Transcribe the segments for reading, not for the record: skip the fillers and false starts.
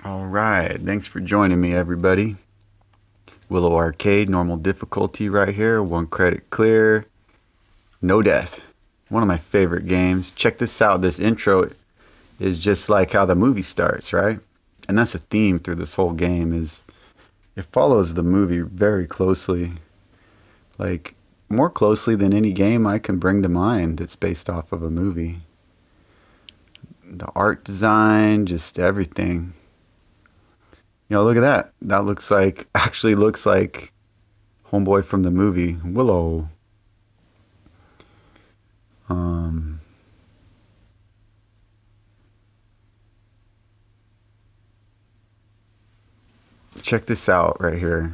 All right, thanks for joining me, everybody. Willow Arcade, normal difficulty right here, 1 credit clear, no death. One of my favorite games. Check this out. This intro is just like how the movie starts, right? And that's a theme through this whole game is it follows the movie very closely. Like more closely than any game I can bring to mind that's based off of a movie. The art design, just everything. Look at that. That actually looks like homeboy from the movie, Willow. Um, Check this out right here.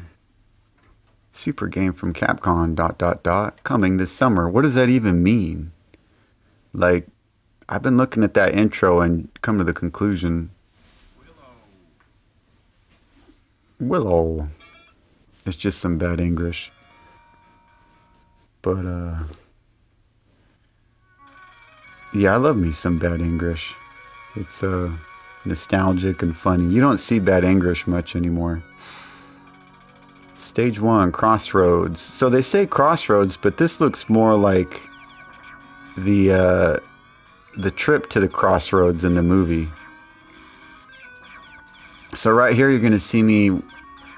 Super game from Capcom, coming this summer. What does that even mean? Like, I've been looking at that intro and come to the conclusion. Willow. It's just some bad English. But, yeah, I love me some bad English. It's, nostalgic and funny. You don't see bad English much anymore. Stage 1, Crossroads. So they say Crossroads, but this looks more like the trip to the Crossroads in the movie. So right here you're going to see me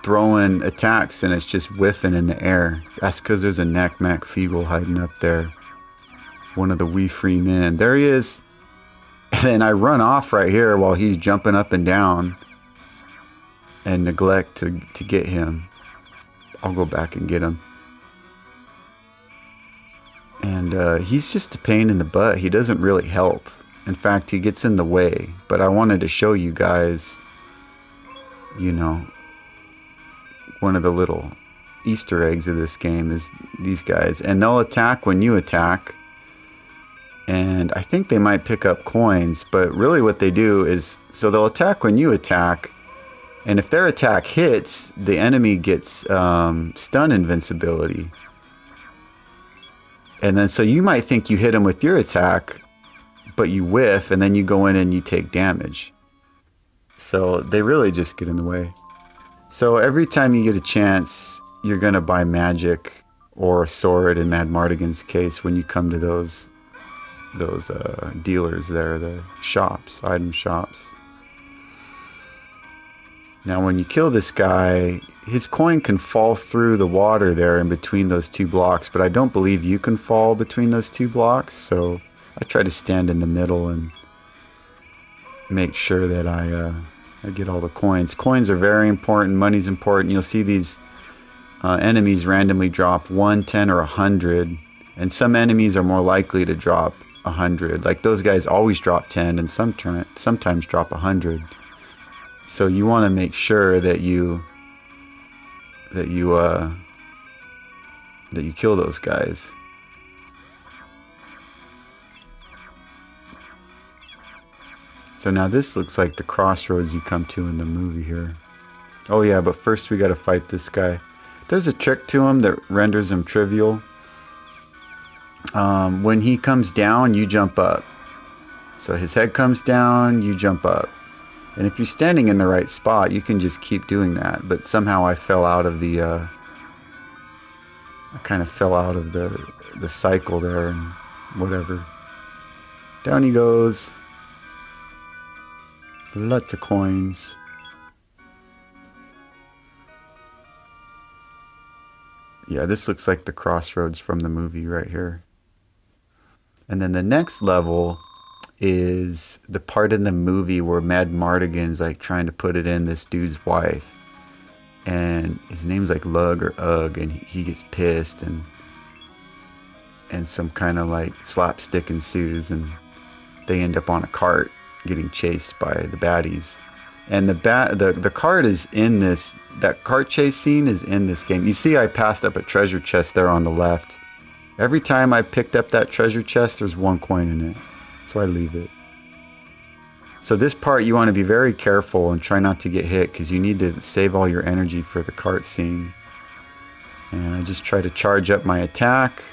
throwing attacks and it's just whiffing in the air. That's because there's a Knack-Mack Feeble hiding up there. One of the We Free Men. There he is. And then I run off right here while he's jumping up and down and neglect to get him. I'll go back and get him. And he's just a pain in the butt. He doesn't really help. In fact, he gets in the way. But I wanted to show you guys, one of the little Easter eggs of this game is these guys. And they'll attack when you attack. And I think they might pick up coins, but really what they do is, so they'll attack when you attack, and if their attack hits, the enemy gets stun invincibility. And then so you might think you hit them with your attack, but you whiff, and then you go in and you take damage. So they really just get in the way. So every time you get a chance, you're going to buy magic or a sword in Mad Mardigan's case when you come to those dealers there, the shops, item shops. Now when you kill this guy, his coin can fall through the water there in between those two blocks, but I don't believe you can fall between those two blocks, so I try to stand in the middle and make sure that I get all the coins. Coins are very important, money's important. You'll see these enemies randomly drop 1, 10, or 100, and some enemies are more likely to drop 100. Like those guys always drop 10 and sometimes drop 100. So you want to make sure that you kill those guys. So now this looks like the crossroads you come to in the movie here. Oh yeah, but first we got to fight this guy. There's a trick to him that renders him trivial. When he comes down, you jump up. So his head comes down, you jump up. And if you're standing in the right spot, you can just keep doing that. But somehow I fell out of the the cycle there and whatever. Down he goes. Lots of coins. Yeah, this looks like the crossroads from the movie right here. And then the next level is the part in the movie where Mad Mardigan's like trying to put it in this dude's wife. And his name's like Lug or Ugg, and he gets pissed and some kind of like slapstick ensues, and they end up on a cart getting chased by the baddies. And the cart is in this, that cart chase scene is in this game. You see I passed up a treasure chest there on the left. Every time I picked up that treasure chest, there's 1 coin in it. So I leave it. So this part you want to be very careful and try not to get hit, because you need to save all your energy for the cart scene. And I just try to charge up my attack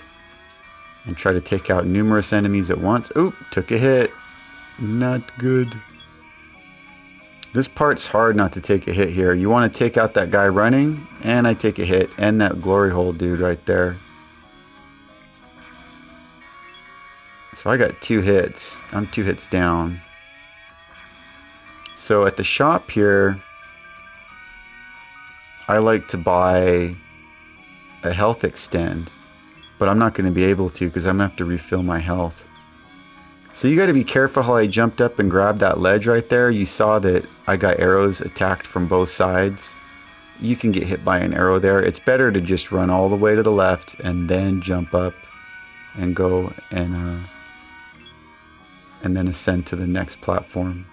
and try to take out numerous enemies at once. Oop, took a hit. Not good. This part's hard not to take a hit here. You want to take out that guy running, and I take a hit, and that glory hole dude right there. So I got 2 hits. I'm 2 hits down. So at the shop here, I like to buy a health extend, but I'm not going to be able to because I'm going to have to refill my health. So you got to be careful how I jumped up and grabbed that ledge right there. You saw that I got arrows attacked from both sides. You can get hit by an arrow there. It's better to just run all the way to the left and then jump up and go and then ascend to the next platform.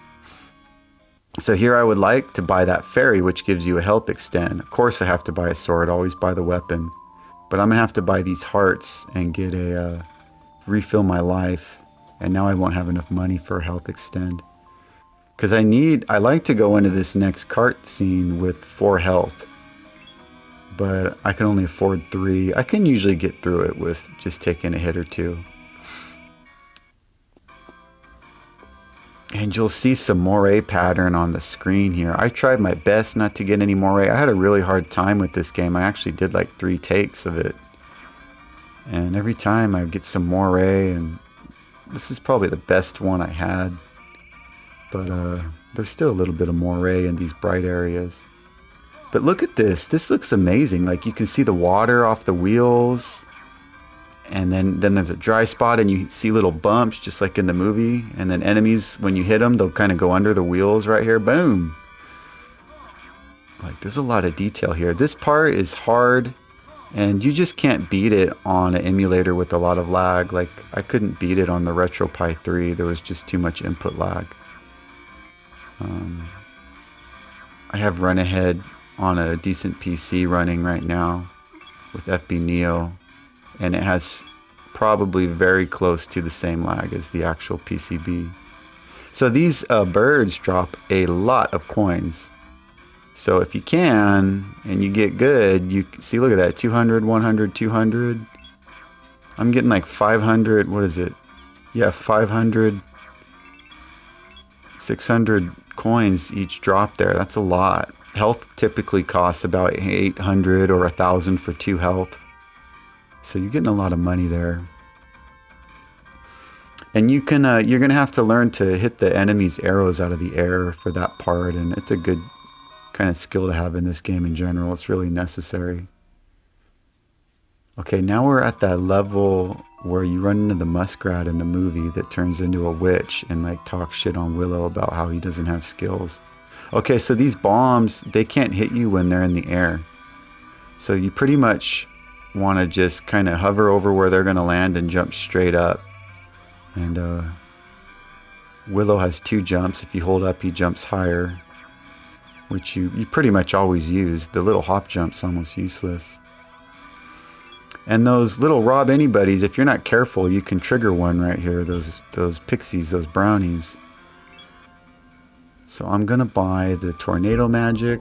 So here I would like to buy that fairy, which gives you a health extend. Of course I have to buy a sword, always buy the weapon. But I'm going to have to buy these hearts and get a refill my life. And now I won't have enough money for a health extend. Because I like to go into this next cart scene with 4 health. But I can only afford 3. I can usually get through it with just taking a hit or 2. And you'll see some moray pattern on the screen here. I tried my best not to get any moray. I had a really hard time with this game. I actually did like 3 takes of it. And every time I get some moray, and this is probably the best one I had. But there's still a little bit of moray in these bright areas. But look at this. This looks amazing. Like you can see the water off the wheels. And then there's a dry spot and you see little bumps just like in the movie. And then enemies, when you hit them, they'll kind of go under the wheels right here. Boom. Like there's a lot of detail here. This part is hard and you just can't beat it on an emulator with a lot of lag. Like I couldn't beat it on the RetroPie 3. There was just too much input lag. I have Run Ahead on a decent PC running right now with FBNeo. And it has probably very close to the same lag as the actual PCB. So these birds drop a lot of coins. So if you can, and you get good, you see, look at that, 200, 100, 200. I'm getting like 500, what is it? Yeah, 500, 600 coins each drop there. That's a lot. Health typically costs about 800 or 1,000 for 2 health. So you're getting a lot of money there. And you can, you're going to have to learn to hit the enemy's arrows out of the air for that part. And it's a good kind of skill to have in this game in general. It's really necessary. Okay, now we're at that level where you run into the muskrat in the movie that turns into a witch and like talks shit on Willow about how he doesn't have skills. Okay, so these bombs, they can't hit you when they're in the air. So you pretty much want to just kind of hover over where they're going to land and jump straight up. And Willow has 2 jumps. If you hold up, he jumps higher, which you pretty much always use. The little hop jump's almost useless. And those little rob anybodies, if you're not careful, you can trigger one right here. Those pixies, those brownies. So I'm gonna buy the tornado magic,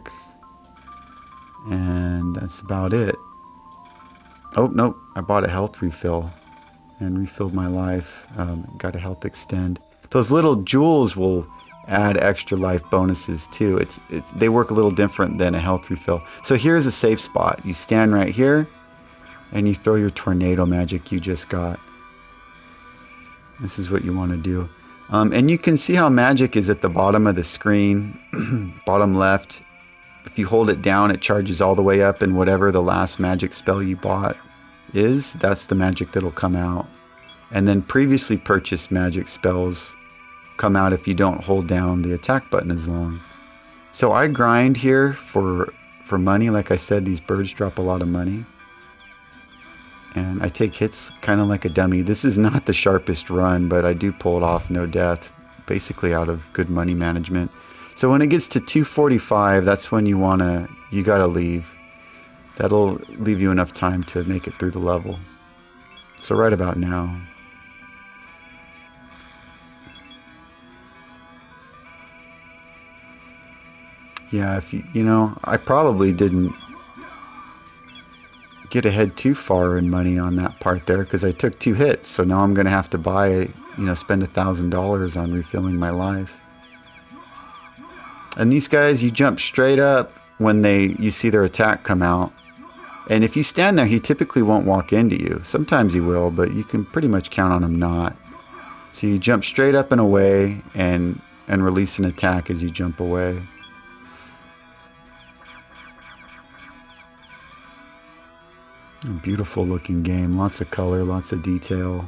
and that's about it. Oh, nope, I bought a health refill and refilled my life. Got a health extend. Those little jewels will add extra life bonuses too. They work a little different than a health refill. So here's a safe spot. You stand right here and you throw your tornado magic you just got. This is what you want to do. And you can see how magic is at the bottom of the screen, bottom left. If you hold it down, it charges all the way up, and whatever the last magic spell you bought is, that's the magic that'll come out. And then previously purchased magic spells come out if you don't hold down the attack button as long. So I grind here for money. Like I said, these birds drop a lot of money. And I take hits kind of like a dummy. This is not the sharpest run, but I do pull it off no death, basically out of good money management. So when it gets to 245, that's when you gotta leave. That'll leave you enough time to make it through the level. So right about now. Yeah, if you know, I probably didn't get ahead too far in money on that part there because I took 2 hits. So now I'm gonna have to buy, spend $1,000 on refilling my life. And these guys, you jump straight up when you see their attack come out. And if you stand there, he typically won't walk into you. Sometimes he will, but you can pretty much count on him not. So you jump straight up and away and release an attack as you jump away. A beautiful looking game, lots of color, lots of detail.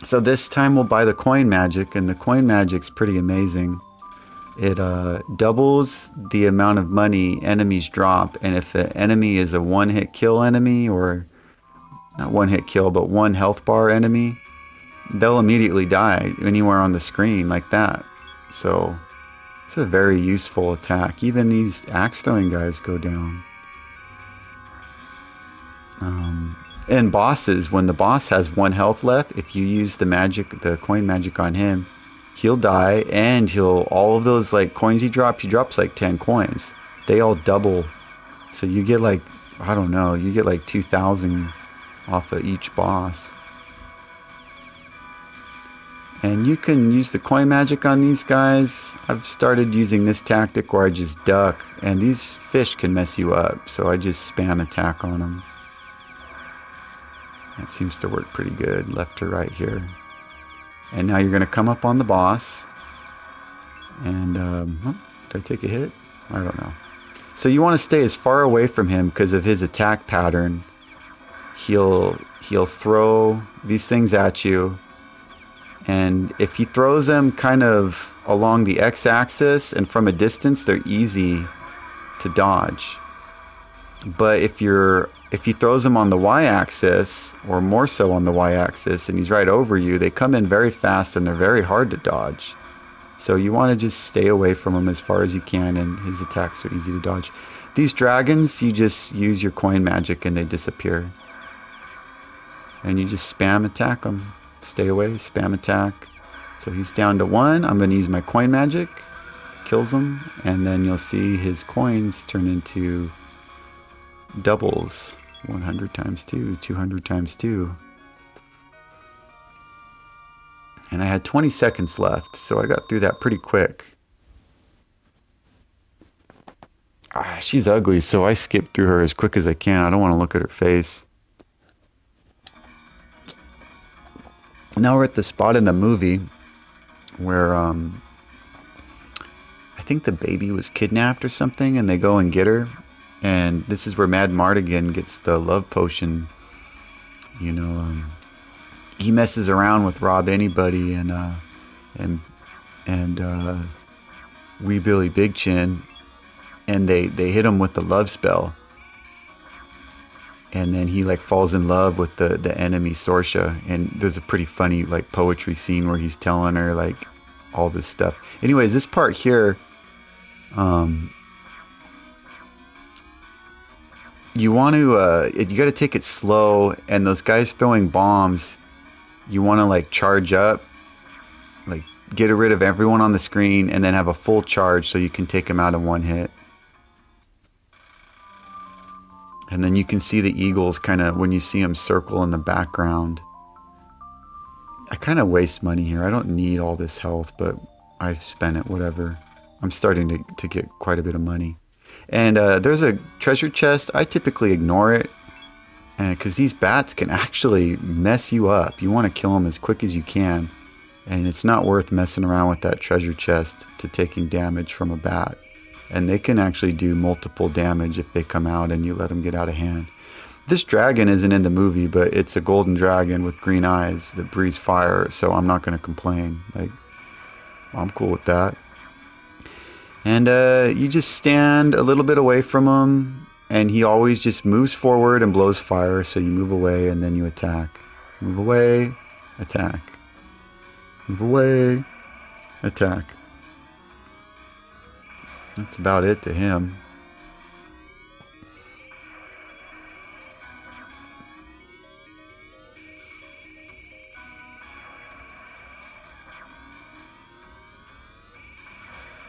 So this time we'll buy the coin magic, and the coin magic's pretty amazing. It doubles the amount of money enemies drop, and if the enemy is a one-hit kill enemy, or not one-hit kill, but one health bar enemy, they'll immediately die anywhere on the screen like that. So it's a very useful attack. Even these axe throwing guys go down. And bosses, when the boss has one health left, if you use the coin magic on him, he'll die, and all of those like coins he drops like 10 coins. They all double. So you get like, I don't know, you get like 2,000 off of each boss. And you can use the coin magic on these guys. I've started using this tactic where I just duck, and these fish can mess you up, so I just spam attack on them. That seems to work pretty good, left to right here. And now you're going to come up on the boss. And, did I take a hit? I don't know. So you want to stay as far away from him because of his attack pattern. He'll throw these things at you. And if he throws them kind of along the x-axis and from a distance, they're easy to dodge. But if he throws them on the y-axis, or more so on the y-axis, and he's right over you, they come in very fast and they're very hard to dodge. So you want to just stay away from him as far as you can, and his attacks are easy to dodge. These dragons, you just use your coin magic and they disappear. And you just spam attack them. Stay away, spam attack. So he's down to 1. I'm going to use my coin magic. Kills him, and then you'll see his coins turn into doubles. 100 times 2, 200 times 2. And I had 20 seconds left, so I got through that pretty quick. She's ugly, so I skip through her as quick as I can. I don't want to look at her face. Now we're at the spot in the movie where I think the baby was kidnapped or something, and they go and get her. And this is where Mad Mardigan gets the love potion. You know, he messes around with Rob Anybody and Wee Billy Big Chin, and they hit him with the love spell. And then he like falls in love with the enemy Sorsha, and there's a pretty funny like poetry scene where he's telling her like all this stuff. Anyways, this part here, you want to you got to take it slow, and those guys throwing bombs, you want to like charge up, like get rid of everyone on the screen, and then have a full charge so you can take them out in one hit. And then you can see the eagles kind of, when you see them circle in the background. I kind of waste money here. I don't need all this health, but I spent it, whatever. I'm starting to get quite a bit of money. And there's a treasure chest. I typically ignore it, because these bats can actually mess you up. You want to kill them as quick as you can. And it's not worth messing around with that treasure chest to taking damage from a bat. And they can actually do multiple damage if they come out and you let them get out of hand. This dragon isn't in the movie, but it's a golden dragon with green eyes that breathes fire, so I'm not going to complain. Like, I'm cool with that. And you just stand a little bit away from him, and he always just moves forward and blows fire, so you move away and then you attack. Move away, attack. Move away, attack. That's about it to him.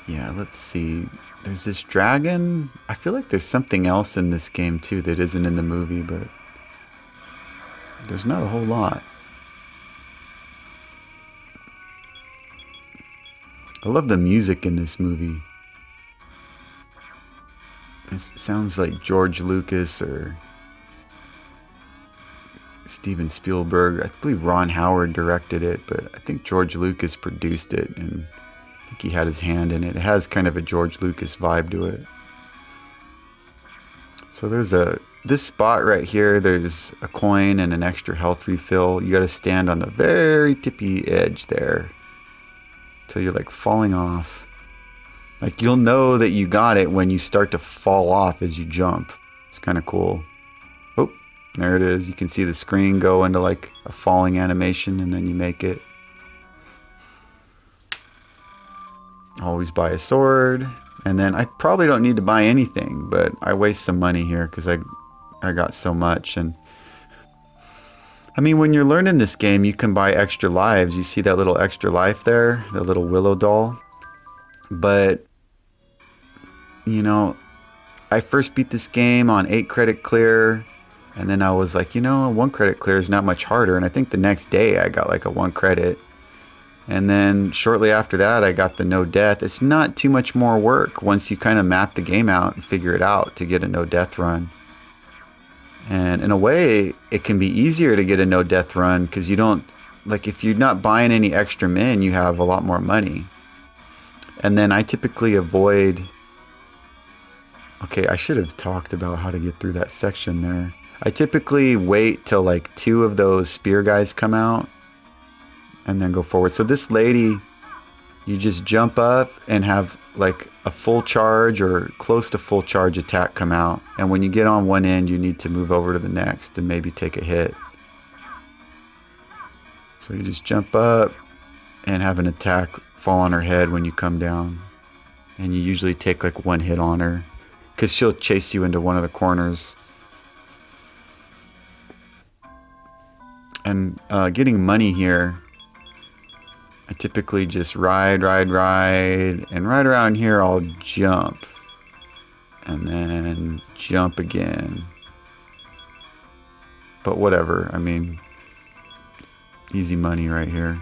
Yeah, let's see. There's this dragon. I feel like there's something else in this game too that isn't in the movie, but there's not a whole lot. I love the music in this movie. It sounds like George Lucas or Steven Spielberg. I believe Ron Howard directed it, but I think George Lucas produced it, and I think he had his hand in it. It has kind of a George Lucas vibe to it. So there's this spot right here, there's a coin and an extra health refill. You gotta stand on the very tippy edge there till you're like falling off. Like you'll know that you got it when you start to fall off as you jump. It's kind of cool. Oh, there it is. You can see the screen go into like a falling animation and then you make it. Always buy a sword. And then I probably don't need to buy anything, but I waste some money here because I got so much. And I mean, when you're learning this game, you can buy extra lives. You see that little extra life there, the little Willow doll. But, you know, I first beat this game on 8 credit clear. And then I was like, you know, 1 credit clear is not much harder. And I think the next day I got like a 1 credit. And then shortly after that, I got the no death. It's not too much more work once you kind of map the game out and figure it out to get a no death run. And in a way, it can be easier to get a no death run because you don't, like if you're not buying any extra min, you have a lot more money. And then I typically avoid, okay, I should have talked about how to get through that section there. I typically wait till like 2 of those spear guys come out and then go forward. So this lady, you just jump up and have like a full charge or close to full charge attack come out. And when you get on one end, you need to move over to the next and maybe take a hit. So you just jump up and have an attack fall on her head when you come down. And you usually take like 1 hit on her because she'll chase you into one of the corners. And getting money here, I typically just ride, and right around here I'll jump, and then jump again. But whatever, I mean, easy money right here.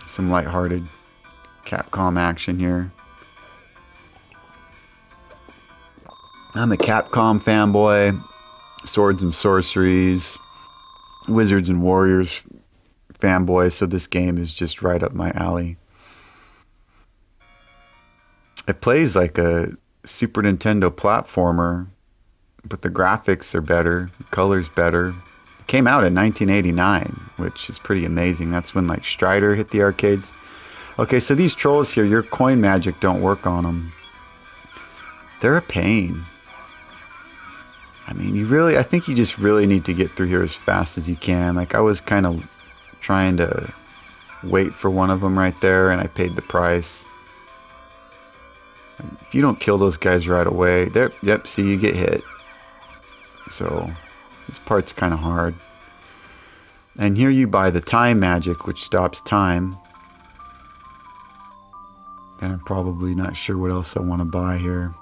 Some lighthearted Capcom action here. I'm a Capcom fanboy. Swords and sorceries, Wizards and Warriors fanboy, so this game is just right up my alley. It plays like a Super Nintendo platformer, but the graphics are better, the color's better. It came out in 1989, which is pretty amazing. That's when like Strider hit the arcades. Okay, so these trolls here, your coin magic don't work on them. They're a pain. I mean, I think you just really need to get through here as fast as you can. Like I was kind of trying to wait for one of them right there, and I paid the price. If you don't kill those guys right away, yep, see, you get hit. So this part's kind of hard. And here you buy the time magic, which stops time. And I'm probably not sure what else I want to buy here.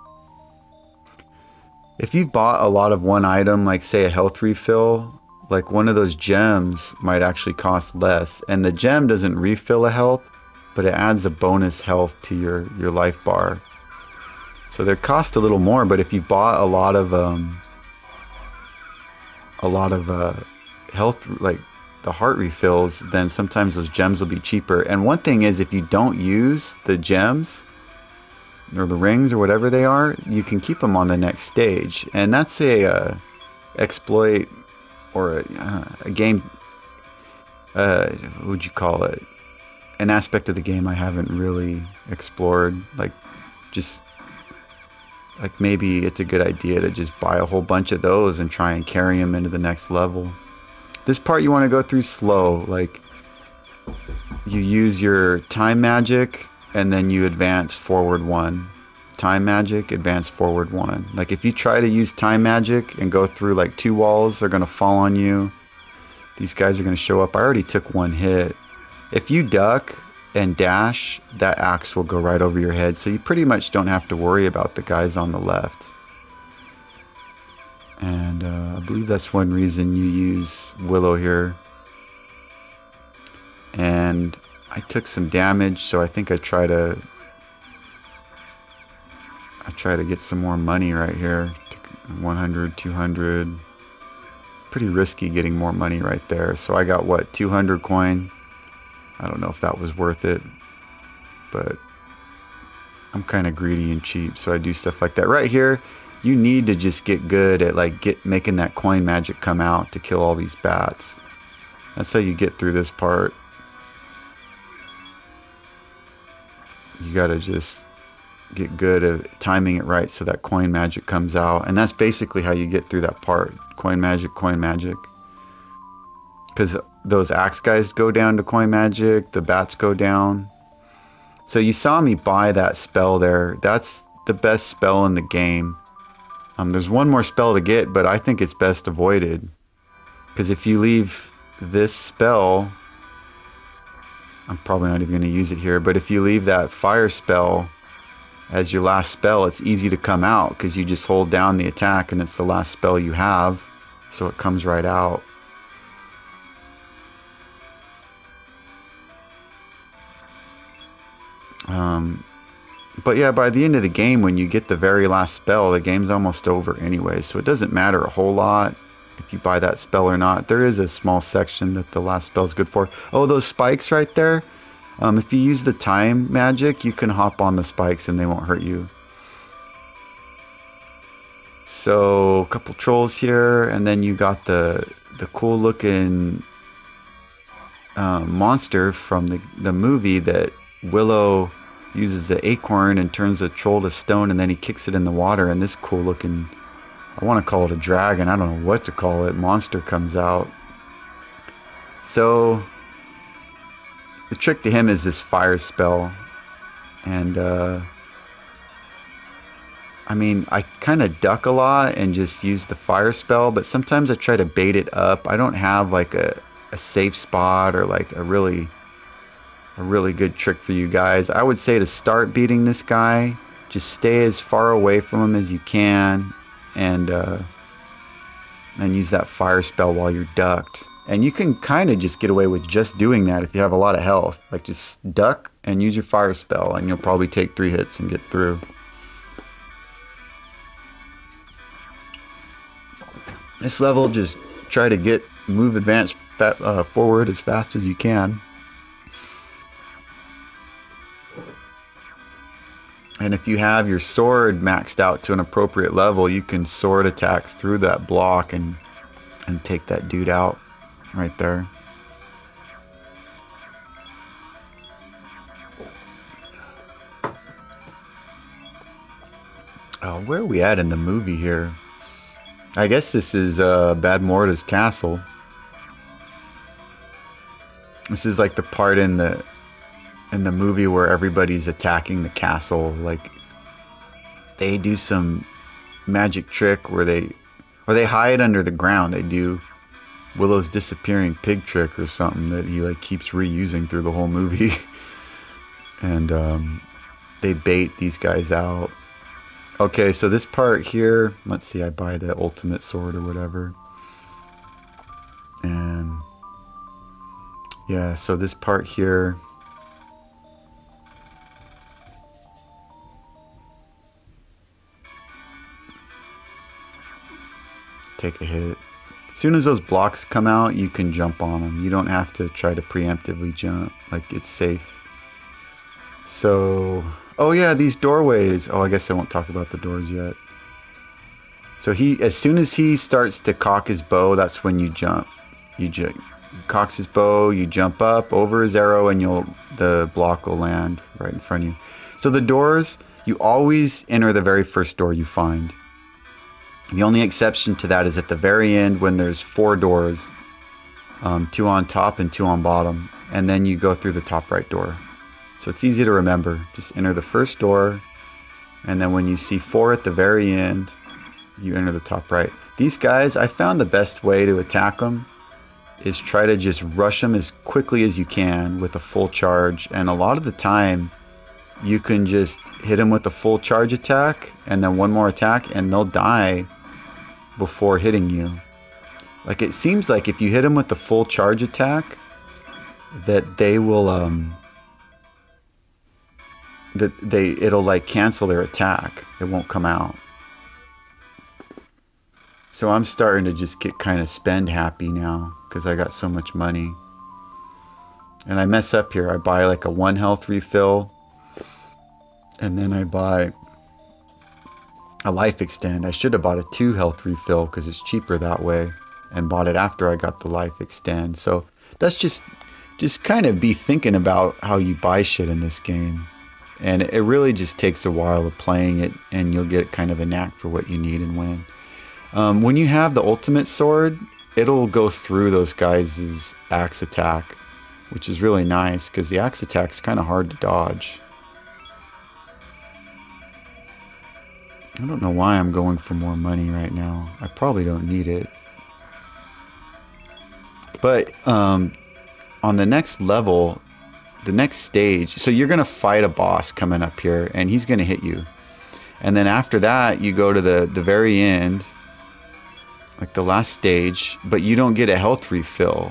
If you've bought a lot of one item, like say a health refill, like one of those gems might actually cost less. And the gem doesn't refill a health, but it adds a bonus health to your life bar. So they cost a little more, but if you bought a lot of health, like the heart refills, then sometimes those gems will be cheaper. And one thing is, if you don't use the gems, or the rings or whatever they are, you can keep them on the next stage. And that's a exploit or a game, what would you call it? An aspect of the game I haven't really explored. Like maybe it's a good idea to just buy a whole bunch of those and try and carry them into the next level. This part you want to go through slow. Like you use your time magic and then you advance forward 1. Time magic, advance forward 1. Like if you try to use time magic and go through like 2 walls, they're going to fall on you. These guys are going to show up. I already took 1 hit. If you duck and dash, that axe will go right over your head. So you pretty much don't have to worry about the guys on the left. And I believe that's one reason you use Willow here. and I took some damage, so I think I try to get some more money right here. 100, 200. Pretty risky getting more money right there. So I got what, 200 coin? I don't know if that was worth it, but I'm kind of greedy and cheap, so I do stuff like that. Right here, you need to just get good at like making that coin magic come out to kill all these bats. That's how you get through this part. You gotta just get good at timing it right so that coin magic comes out, and that's basically how you get through that part. Coin magic, because those axe guys go down to coin magic, the bats go down. So you saw me buy that spell there. That's the best spell in the game. There's one more spell to get, but I think it's best avoided, because if you leave this spell, I'm probably not even going to use it here, but if you leave that fire spell as your last spell, it's easy to come out because you just hold down the attack and it's the last spell you have, so it comes right out. But yeah, by the end of the game, when you get the very last spell, the game's almost over anyway, so it doesn't matter a whole lot if you buy that spell or not. There is a small section that the last spell is good for. Oh, those spikes right there. If you use the time magic, you can hop on the spikes and they won't hurt you. So a couple trolls here, and then you got the cool looking monster from the movie that Willow uses the acorn and turns a troll to stone, and then he kicks it in the water, and this cool looking, I want to call it a dragon, I don't know what to call it, monster comes out. So the trick to him is this fire spell, and I mean, I kind of duck a lot and just use the fire spell, but sometimes I try to bait it up. I don't have like a safe spot or like a really good trick for you guys. I would say to start beating this guy, just stay as far away from him as you can, and use that fire spell while you're ducked. And you can kind of just get away with just doing that if you have a lot of health. Like just duck and use your fire spell, and you'll probably take 3 hits and get through. This level, just try to move advance forward as fast as you can. And if you have your sword maxed out to an appropriate level, you can sword attack through that block and take that dude out right there. Oh, where are we at in the movie here? I guess this is Bad Morta's castle. This is like the part in the movie where everybody's attacking the castle. Like they do some magic trick where they hide under the ground. They do Willow's disappearing pig trick or something that he like keeps reusing through the whole movie. And they bait these guys out. Okay, so this part here, let's see, I buy the ultimate sword or whatever. And yeah, so this part here, take a hit. As soon as those blocks come out, you can jump on them. You don't have to try to preemptively jump, like it's safe. So, oh yeah, these doorways. Oh, I guess I won't talk about the doors yet. So as soon as he starts to cock his bow, that's when you jump. He cocks his bow, you jump up over his arrow, and the block will land right in front of you. So the doors, you always enter the very first door you find. The only exception to that is at the very end when there's 4 doors, 2 on top and 2 on bottom, and then you go through the top right door. So it's easy to remember. Just enter the first door, and then when you see 4 at the very end, you enter the top right. These guys, I found the best way to attack them is try to just rush them as quickly as you can with a full charge, and a lot of the time you can just hit them with a full charge attack and then one more attack and they'll die before hitting you. Like it seems like if you hit them with the full charge attack, that they will it'll like cancel their attack. It won't come out. So I'm starting to just get kind of spend happy now because I got so much money. And I mess up here. I buy like a 1 health refill, and then I buy a life extend. I should have bought a 2 health refill because it's cheaper that way, and bought it after I got the life extend. So that's just kind of be thinking about how you buy shit in this game. And it really just takes a while of playing it, and you'll get kind of a knack for what you need and when. When you have the ultimate sword, it'll go through those guys' axe attack, which is really nice because the axe attack's kind of hard to dodge. I don't know why I'm going for more money right now. I probably don't need it. But on the next level, the next stage, so you're going to fight a boss coming up here, and he's going to hit you. And then after that, you go to the very end, like the last stage, but you don't get a health refill.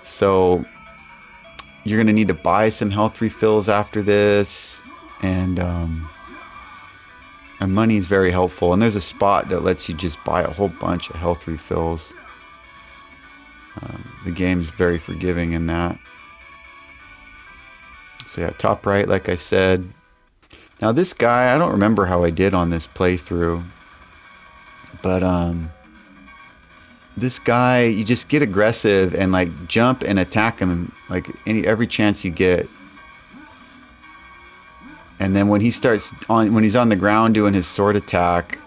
So you're going to need to buy some health refills after this, and money is very helpful. And there's a spot that lets you just buy a whole bunch of health refills. The game's very forgiving in that. So yeah, top right, like I said. Now this guy, I don't remember how I did on this playthrough, but this guy, you just get aggressive and like jump and attack him like every chance you get. And then when he's on the ground doing his sword attack,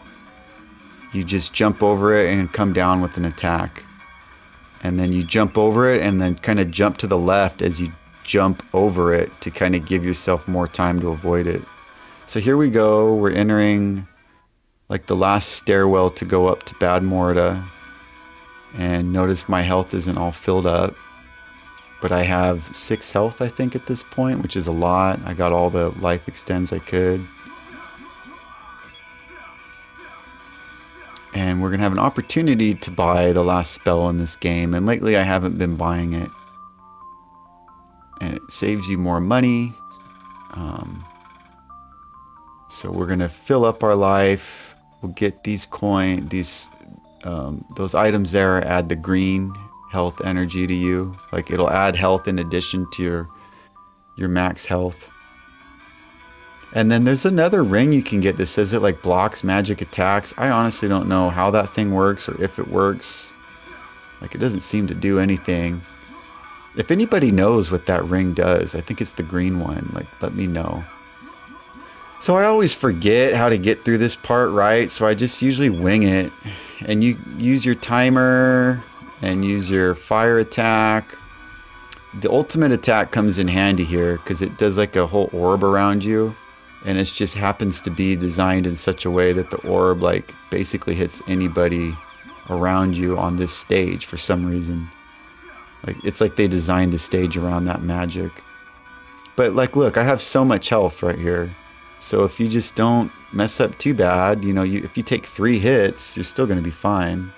you just jump over it and come down with an attack. And then you jump over it and then kind of jump to the left as you jump over it to kind of give yourself more time to avoid it. So here we go. We're entering like the last stairwell to go up to Bad Morta. And notice my health isn't all filled up. But I have 6 health, I think, at this point, which is a lot. I got all the life extends I could. And we're going to have an opportunity to buy the last spell in this game. And lately I haven't been buying it. And it saves you more money. So we're going to fill up our life. We'll get these those items there add the green health energy to you. Like it'll add health in addition to your max health. And then there's another ring you can get that says it like blocks magic attacks. I honestly don't know how that thing works or if it works. Like it doesn't seem to do anything. If anybody knows what that ring does, I think it's the green one. Like let me know. So I always forget how to get through this part right. So I just usually wing it. And you use your timer and use your fire attack. The ultimate attack comes in handy here because it does like a whole orb around you. And it just happens to be designed in such a way that the orb like basically hits anybody around you on this stage for some reason. Like it's like they designed the stage around that magic. But like look, I have so much health right here. So if you just don't mess up too bad, you know, if you take 3 hits, you're still going to be fine.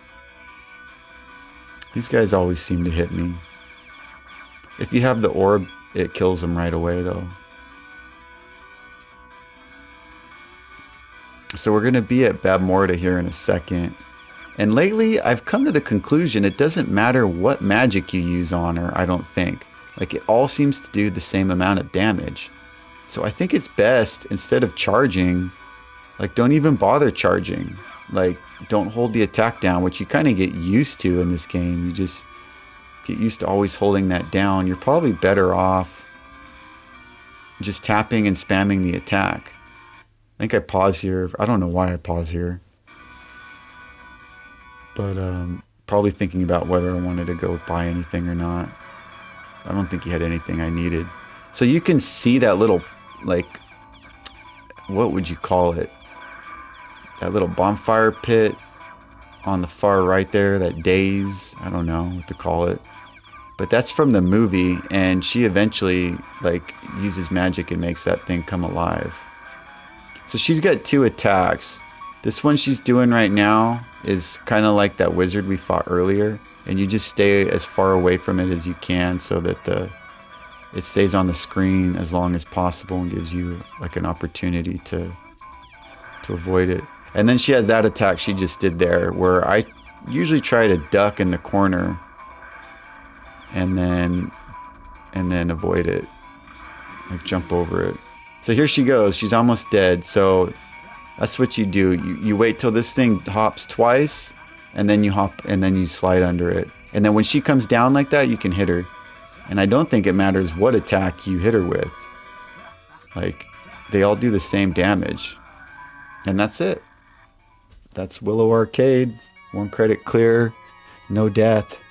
These guys always seem to hit me. If you have the orb, it kills them right away though. So we're going to be at Bad Morta here in a second. And lately, I've come to the conclusion it doesn't matter what magic you use on her, I don't think. Like, it all seems to do the same amount of damage. So I think it's best, instead of charging, like, don't even bother charging. Like, don't hold the attack down, which you kind of get used to in this game. You just get used to always holding that down. You're probably better off just tapping and spamming the attack. I think I pause here. I don't know why I pause here. But probably thinking about whether I wanted to go buy anything or not. I don't think he had anything I needed. So you can see that little, like, what would you call it? That little bonfire pit on the far right there, that daze. I don't know what to call it. But that's from the movie, and she eventually, like, uses magic and makes that thing come alive. So she's got 2 attacks. This one she's doing right now is kind of like that wizard we fought earlier. and you just stay as far away from it as you can so that it stays on the screen as long as possible and gives you like an opportunity to avoid it. And then she has that attack she just did there, where I usually try to duck in the corner and then avoid it, like jump over it. So here she goes. She's almost dead. So that's what you do. You wait till this thing hops twice, and then you hop, and then you slide under it. And then when she comes down like that, you can hit her. And I don't think it matters what attack you hit her with. Like, they all do the same damage. And that's it. That's Willow Arcade. 1 credit clear. No death.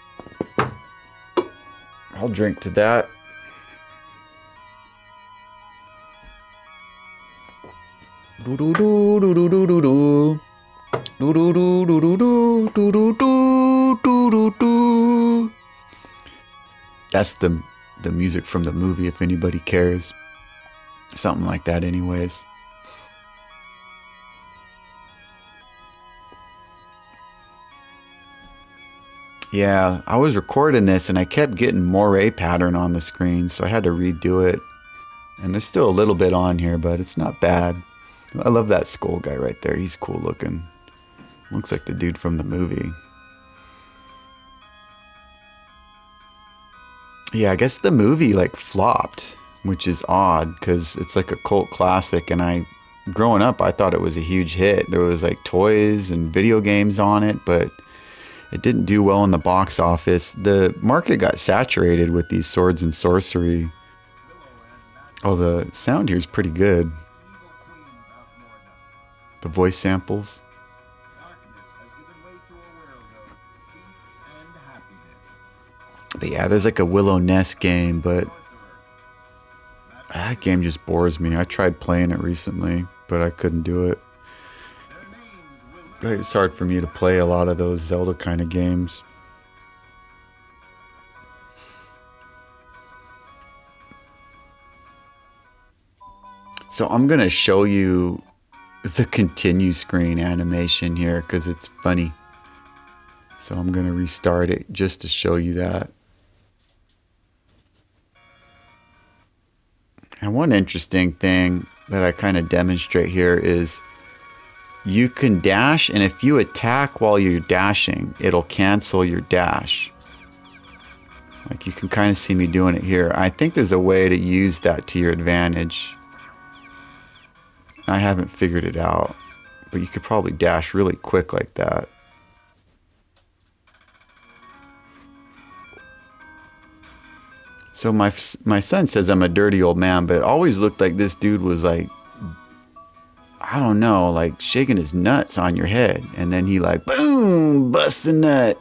I'll drink to that. Do do do do do do do do. Do do do do do do do do do do do. That's the music from the movie, if anybody cares. Something like that anyways. Yeah, I was recording this and I kept getting moire pattern on the screen, so I had to redo it. And there's still a little bit on here, but it's not bad. I love that skull guy right there. He's cool looking. Looks like the dude from the movie. Yeah, I guess the movie like flopped, which is odd because it's like a cult classic, and growing up, I thought it was a huge hit. There was like toys and video games on it, but it didn't do well in the box office. The market got saturated with these swords and sorcery. Oh, the sound here is pretty good. The voice samples. But yeah, there's like a Willow Nest game, but that game just bores me. I tried playing it recently, but I couldn't do it. It's hard for me to play a lot of those Zelda kind of games. So I'm going to show you the continue screen animation here because it's funny. So I'm going to restart it just to show you that. And one interesting thing that I kind of demonstrate here is you can dash, and if you attack while you're dashing, it'll cancel your dash. Like you can kind of see me doing it here. I think there's a way to use that to your advantage. I haven't figured it out, but you could probably dash really quick like that. So my son says I'm a dirty old man, but it always looked like this dude was like, I don't know, like shaking his nuts on your head. And then he like, boom, busts a nut.